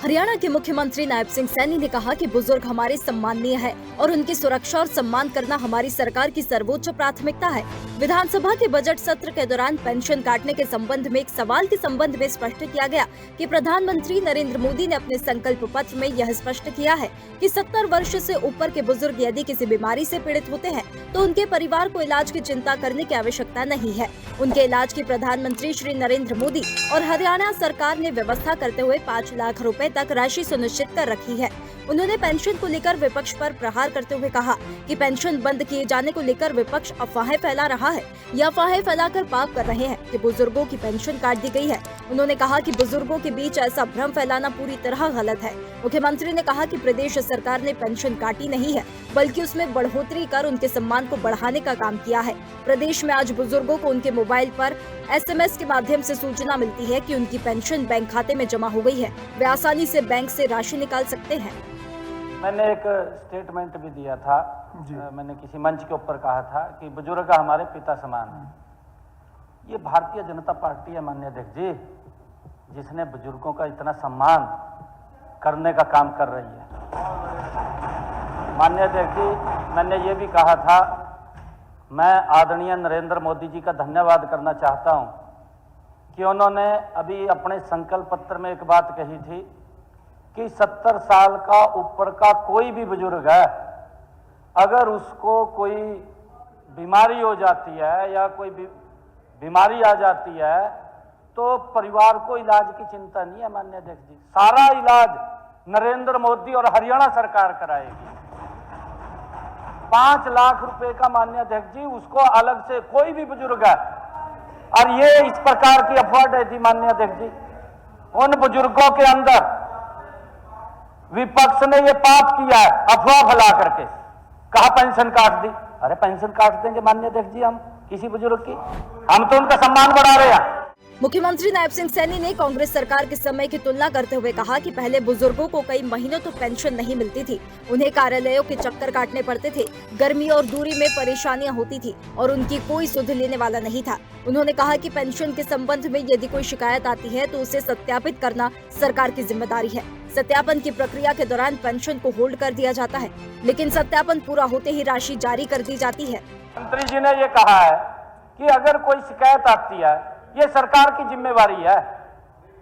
हरियाणा के मुख्यमंत्री नायब सिंह सैनी ने कहा कि बुजुर्ग हमारे सम्माननीय है और उनकी सुरक्षा और सम्मान करना हमारी सरकार की सर्वोच्च प्राथमिकता है। विधानसभा के बजट सत्र के दौरान पेंशन काटने के संबंध में एक सवाल के संबंध में स्पष्ट किया गया कि प्रधानमंत्री नरेंद्र मोदी ने अपने संकल्प पत्र में यह स्पष्ट किया है कि 70 वर्ष से ऊपर के बुजुर्ग यदि किसी बीमारी से पीड़ित होते हैं तो उनके परिवार को इलाज की चिंता करने की आवश्यकता नहीं है। उनके इलाज की प्रधानमंत्री श्री नरेंद्र मोदी और हरियाणा सरकार ने व्यवस्था करते हुए 5 लाख रुपए तक राशि सुनिश्चित कर रखी है। उन्होंने पेंशन को लेकर विपक्ष पर प्रहार करते हुए कहा कि पेंशन बंद किए जाने को लेकर विपक्ष अफवाहें फैला रहा है या अफवाहें फैलाकर पाप कर रहे हैं कि बुजुर्गों की पेंशन काट दी गई है। उन्होंने कहा कि बुजुर्गों के बीच ऐसा भ्रम फैलाना पूरी तरह गलत है। मुख्यमंत्री ने कहा कि प्रदेश सरकार ने पेंशन काटी नहीं है बल्कि उसमें बढ़ोतरी कर उनके सम्मान को बढ़ाने का काम किया है। प्रदेश में आज बुजुर्गों को उनके मोबाइल पर SMS के माध्यम से सूचना मिलती है कि उनकी पेंशन बैंक खाते में जमा हो गई है। वे आसानी से बैंक से राशि निकाल सकते हैं। मैंने एक स्टेटमेंट भी दिया था, मैंने किसी मंच के ऊपर कहा था कि बुजुर्ग हमारे पिता समान हैं। ये भारतीय जनता पार्टी है माननीय अध्यक्ष जी, जिसने बुजुर्गों का इतना सम्मान करने का काम कर रही है। माननीय अध्यक्ष जी, मैंने ये भी कहा था, मैं आदरणीय नरेंद्र मोदी जी का धन्यवाद करना चाहता हूं कि उन्होंने अभी अपने संकल्प पत्र में एक बात कही थी कि 70 साल का ऊपर का कोई भी बुजुर्ग है, अगर उसको कोई बीमारी हो जाती है या कोई बीमारी आ जाती है तो परिवार को इलाज की चिंता नहीं है। माननीय अध्यक्ष जी, सारा इलाज नरेंद्र मोदी और हरियाणा सरकार कराएगी। 5 लाख रुपए का माननीय अध्यक्ष जी, उसको अलग से कोई भी बुजुर्ग है, और ये इस प्रकार की अफवाह है थी माननीय अध्यक्ष जी, उन बुजुर्गों के अंदर विपक्ष ने ये पाप किया है, अफवाह फैला करके कहा पेंशन काट दी। अरे पेंशन काट देंगे माननीय अध्यक्ष जी हम किसी बुजुर्ग की? हम तो उनका सम्मान बढ़ा रहे हैं। मुख्यमंत्री नायब सिंह सैनी ने कांग्रेस सरकार के समय की तुलना करते हुए कहा कि पहले बुजुर्गों को कई महीनों तक पेंशन नहीं मिलती थी, उन्हें कार्यालयों के चक्कर काटने पड़ते थे, गर्मी और दूरी में परेशानियां होती थी और उनकी कोई सुध लेने वाला नहीं था। उन्होंने कहा कि पेंशन के संबंध में यदि कोई शिकायत आती है तो उसे सत्यापित करना सरकार की जिम्मेदारी है। सत्यापन की प्रक्रिया के दौरान पेंशन को होल्ड कर दिया जाता है, लेकिन सत्यापन पूरा होते ही राशि जारी कर दी जाती है। मंत्री जी ने ये कहा है कि अगर कोई शिकायत आती है, ये सरकार की जिम्मेवारी है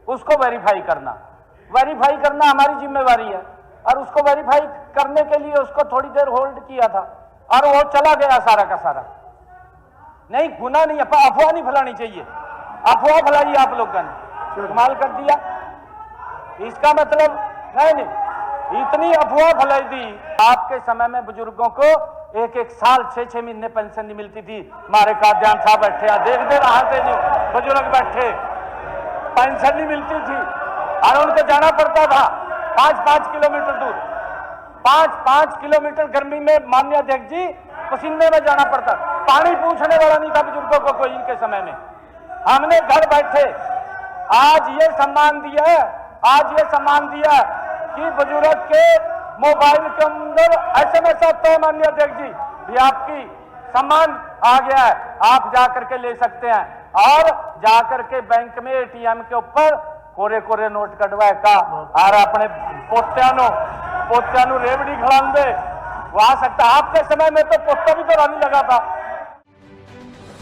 उसको वेरीफाई करना हमारी जिम्मेवारी है, और उसको वेरीफाई करने के लिए उसको थोड़ी देर होल्ड किया था और वो चला गया सारा का सारा। नहीं, गुना नहीं, अफवाह नहीं फैलानी चाहिए। अफवाह फैलाई आप लोगों ने, कमाल कर दिया। इसका मतलब नहीं, इतनी अफवाह फैलाई दी। आपके समय में बुजुर्गों को 1-1 साल 6-6 महीने पेंशन नहीं मिलती थी। हमारे काद्यान साहब बैठे हैं, देख दे रहा थे, बुजुर्ग बैठे, पेंशन नहीं मिलती थी और उनको जाना पड़ता था 5-5 किलोमीटर दूर, 5-5 किलोमीटर गर्मी में माननीय अध्यक्ष जी पसीने में जाना पड़ता। पानी पूछने वाला नहीं था बुजुर्गों को कोई इनके समय में। हमने घर बैठे आज ये सम्मान दिया कि बुजुर्ग के मोबाइल के अंदर SMS आता है माननीय अध्यक्ष जी, ये आपकी सम्मान आ गया है, आप जाकर के ले सकते हैं, और जाकर के बैंक में ATM के ऊपर कोरे नोट कटवाए का और अपने पोत्यानु रेवड़ी खिलांदे वो आ सकता। आपके समय में तो पोता भी तो रानी लगा था।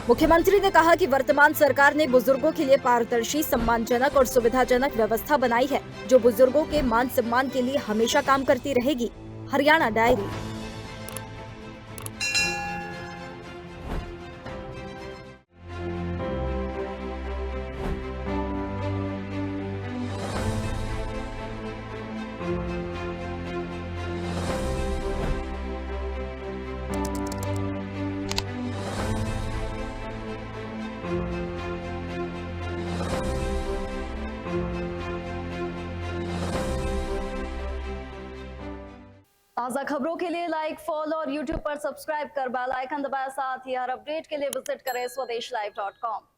मुख्यमंत्री ने कहा कि वर्तमान सरकार ने बुजुर्गों के लिए पारदर्शी, सम्मानजनक और सुविधाजनक व्यवस्था बनाई है, जो बुजुर्गों के मान सम्मान के लिए हमेशा काम करती रहेगी। हरियाणा डायरी। ताज़ा खबरों के लिए लाइक, फॉलो और YouTube पर सब्सक्राइब कर बेल आइकन दबाएं। साथ ही हर अपडेट के लिए विजिट करें swdeshlive.com।